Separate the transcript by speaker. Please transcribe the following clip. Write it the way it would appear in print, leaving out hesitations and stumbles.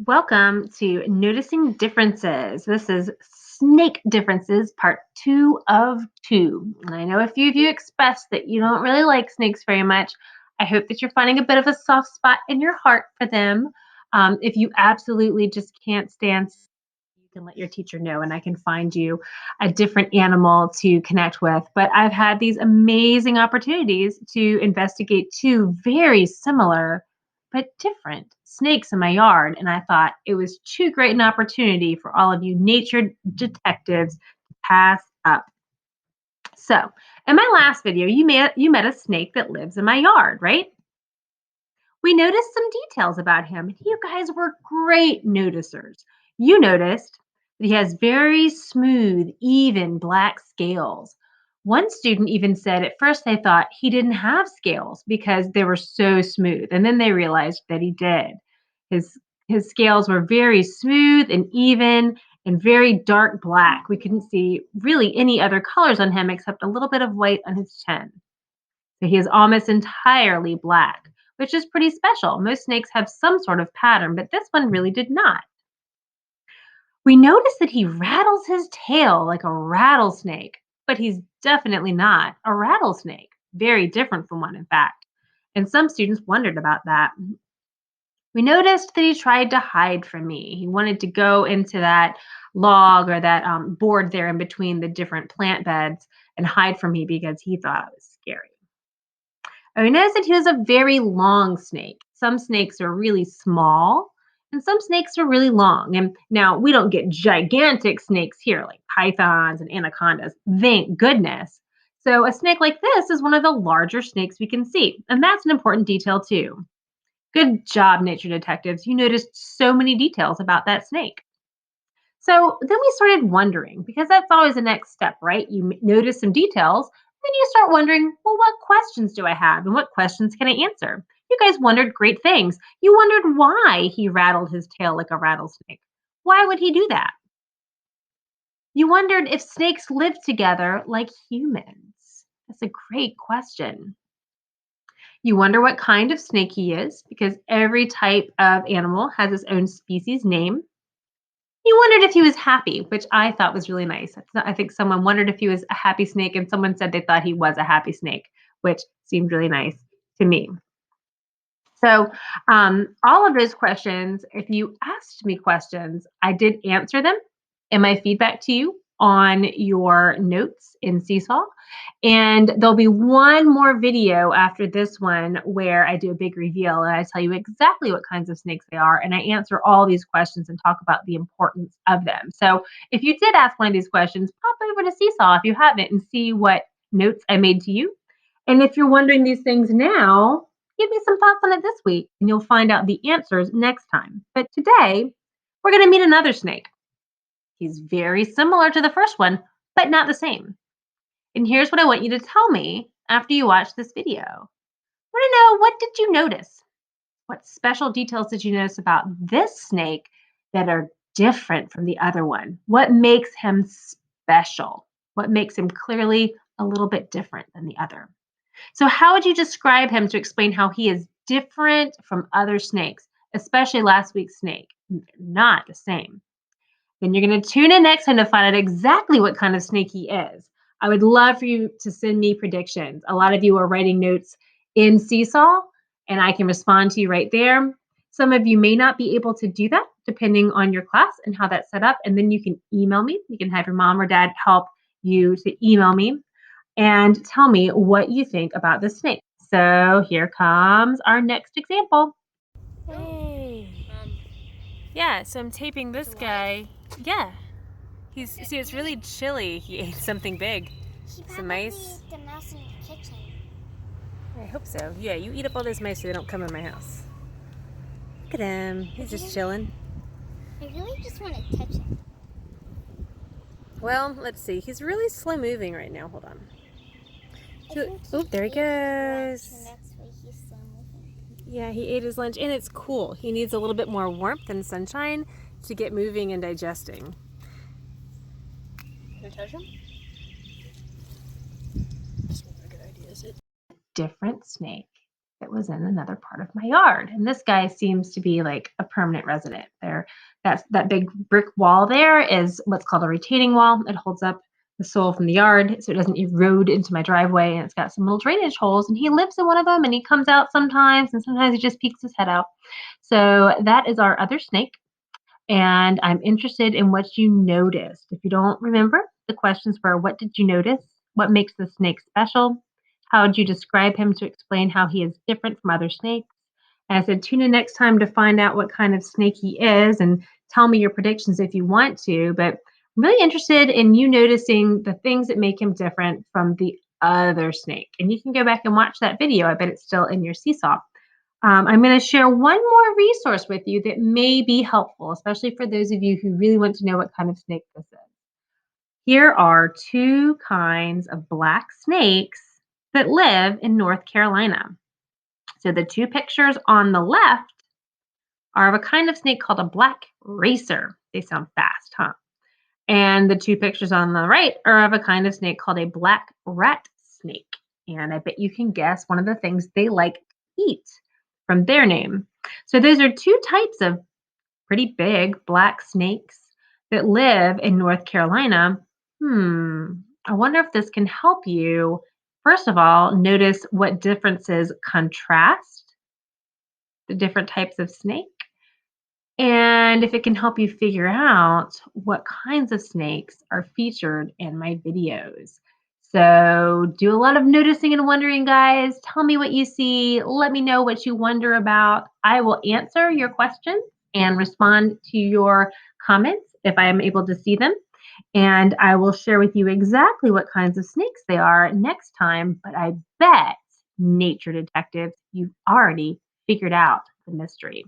Speaker 1: Welcome to Noticing Differences. This is Snake Differences, part 2 of 2. And I know a few of you expressed that you don't really like snakes very much. I hope that you're finding a bit of a soft spot in your heart for them. If you absolutely just can't stand, you can let your teacher know, and I can find you a different animal to connect with. But I've had these amazing opportunities to investigate two very similar but different snakes in my yard. And I thought it was too great an opportunity for all of you nature detectives to pass up. So, in my last video, you met a snake that lives in my yard, right? We noticed some details about him. You guys were great noticers. You noticed that he has very smooth, even black scales. One student even said at first they thought he didn't have scales because they were so smooth, and then they realized that he did. His his scales were very smooth and even and very dark black. We couldn't see really any other colors on him except a little bit of white on his chin. So he is almost entirely black, which is pretty special. Most snakes have some sort of pattern, but this one really did not. We notice that he rattles his tail like a rattlesnake, but he's definitely not a rattlesnake. Very different from one, in fact. And some students wondered about that. We noticed that he tried to hide from me. He wanted to go into that log or that board there in between the different plant beds and hide from me because he thought I was scary. I noticed that he was a very long snake. Some snakes are really small and some snakes are really long. And now we don't get gigantic snakes here like pythons and anacondas, thank goodness. So a snake like this is one of the larger snakes we can see. And that's an important detail too. Good job, nature detectives. You noticed so many details about that snake. So then we started wondering, because that's always the next step, right? You notice some details, then you start wondering, well, what questions do I have and what questions can I answer? You guys wondered great things. You wondered why he rattled his tail like a rattlesnake. Why would he do that? You wondered if snakes live together like humans. That's a great question. You wonder what kind of snake he is because every type of animal has its own species name. You wondered if he was happy, which I thought was really nice. I think someone wondered if he was a happy snake, and someone said they thought he was a happy snake, which seemed really nice to me. So, all of those questions, if you asked me questions, I did answer them in my feedback to you on your notes in Seesaw. And there'll be one more video after this one where I do a big reveal and I tell you exactly what kinds of snakes they are. And I answer all these questions and talk about the importance of them. So, if you did ask one of these questions, pop over to Seesaw if you haven't and see what notes I made to you. And if you're wondering these things now, give me some thoughts on it this week, and you'll find out the answers next time. But today, we're going to meet another snake. He's very similar to the first one, but not the same. And here's what I want you to tell me after you watch this video. I want to know, what did you notice? What special details did you notice about this snake that are different from the other one? What makes him special? What makes him clearly a little bit different than the other? So, how would you describe him to explain how he is different from other snakes, especially last week's snake? Not the same. Then you're going to tune in next time to find out exactly what kind of snake he is. I would love for you to send me predictions. A lot of you are writing notes in Seesaw, and I can respond to you right there. Some of you may not be able to do that depending on your class and how that's set up. And then you can email me. You can have your mom or dad help you to email me and tell me what you think about the snake. So here comes our next example. Hey. Yeah, so I'm taping this guy. Yeah. See, it's really chilly. He ate something big. Some mice.
Speaker 2: The mouse in the kitchen.
Speaker 1: I hope so. Yeah, you eat up all those mice so they don't come in my house. Look at him. He's just chilling.
Speaker 2: I really just want to touch him.
Speaker 1: Well, let's see. He's really slow moving right now. Hold on. Oh, there he goes.
Speaker 2: That's why he's slow moving.
Speaker 1: Yeah, he ate his lunch, and it's cool. He needs a little bit more warmth and sunshine to get moving and digesting. Can I touch him? That's not a good idea, is it? Different snake that was in another part of my yard. And this guy seems to be like a permanent resident there. That big brick wall there is what's called a retaining wall. It holds up the soil from the yard so it doesn't erode into my driveway, and it's got some little drainage holes, and he lives in one of them, and he comes out sometimes, and sometimes he just peeks his head out. So that is our other snake, and I'm interested in what you noticed. If you don't remember, the questions were, what did you notice? What makes the snake special? How would you describe him to explain how he is different from other snakes? And I said, tune in next time to find out what kind of snake he is and tell me your predictions if you want to. But I'm really interested in you noticing the things that make him different from the other snake. And you can go back and watch that video. I bet it's still in your Seesaw. I'm going to share one more resource with you that may be helpful, especially for those of you who really want to know what kind of snake this is. Here are two kinds of black snakes that live in North Carolina. So the two pictures on the left are of a kind of snake called a black racer. They sound fast, huh? And the two pictures on the right are of a kind of snake called a black rat snake. And I bet you can guess one of the things they like to eat from their name. So those are two types of pretty big black snakes that live in North Carolina. I wonder if this can help you, first of all, notice what differences contrast the different types of snake, and if it can help you figure out what kinds of snakes are featured in my videos. So do a lot of noticing and wondering, guys. Tell me what you see. Let me know what you wonder about. I will answer your questions and respond to your comments if I am able to see them. And I will share with you exactly what kinds of snakes they are next time. But I bet, nature detectives, you've already figured out the mystery.